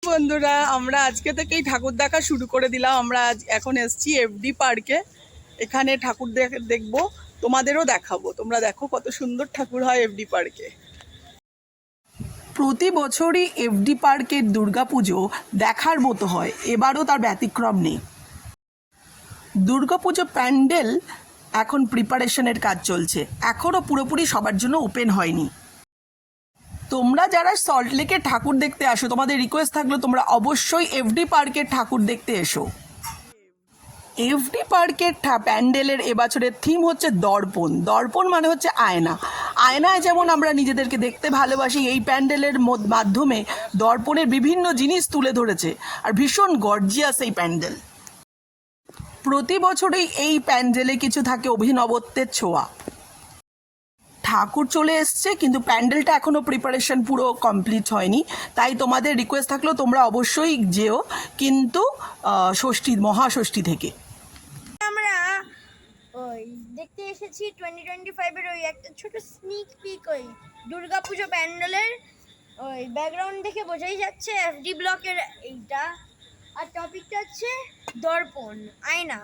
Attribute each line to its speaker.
Speaker 1: বন্ধুরা, আমরা আজকে থেকেই ঠাকুর দেখা শুরু করে দিলাম। আমরা এখন এসেছি এফডি পার্কে। এখানে ঠাকুর দেখবো, তোমাদেরও দেখাবো। তোমরা দেখো কত সুন্দর ঠাকুর হয় এফডি পার্কে। প্রতি বছরই এফডি পার্কের দুর্গাপুজো দেখার মতো হয়, এবারও তার ব্যতিক্রম নেই। দুর্গাপুজো প্যান্ডেল এখন প্রিপারেশনের কাজ চলছে, এখনও পুরোপুরি সবার জন্য ওপেন হয়নি। তোমরা যারা সল্টলেকে ঠাকুর দেখতে আসো, তোমাদের রিকোয়েস্ট থাকলো তোমরা অবশ্যই এফডি পার্কের ঠাকুর দেখতে এসো। এফডি পার্কের প্যান্ডেলের এবছরের থিম হচ্ছে দর্পণ। দর্পণ মানে হচ্ছে আয়না। আয়নায় যেমন আমরা নিজেদেরকে দেখতে ভালোবাসি, এই প্যান্ডেলের মাধ্যমে দর্পণের বিভিন্ন জিনিস তুলে ধরেছে। আর ভীষণ গর্জিয়াস এই প্যান্ডেল। প্রতি বছরই এই প্যান্ডেলে কিছু থাকে অভিনবত্বের ছোঁয়া। ঠাকুর চলে এসছে, কিন্তু প্যান্ডেলটা এখনও প্রিপারেশন পুরো কমপ্লিট হয়নি। তাই তোমাদের রিকোয়েস্ট থাকলো তোমরা অবশ্যই যেও, কিন্তু মহাষষ্ঠী থেকে।
Speaker 2: আমরা ওই দেখতে এসেছি 2025-এর ওই একটা ছোট স্নিক পিক ওই দুর্গাপুজো প্যান্ডেলের। ওই ব্যাকগ্রাউন্ড দেখে বোঝাই যাচ্ছে এফডি ব্লকের এইটা। আর টপিকটা হচ্ছে দর্পণ, আয়না।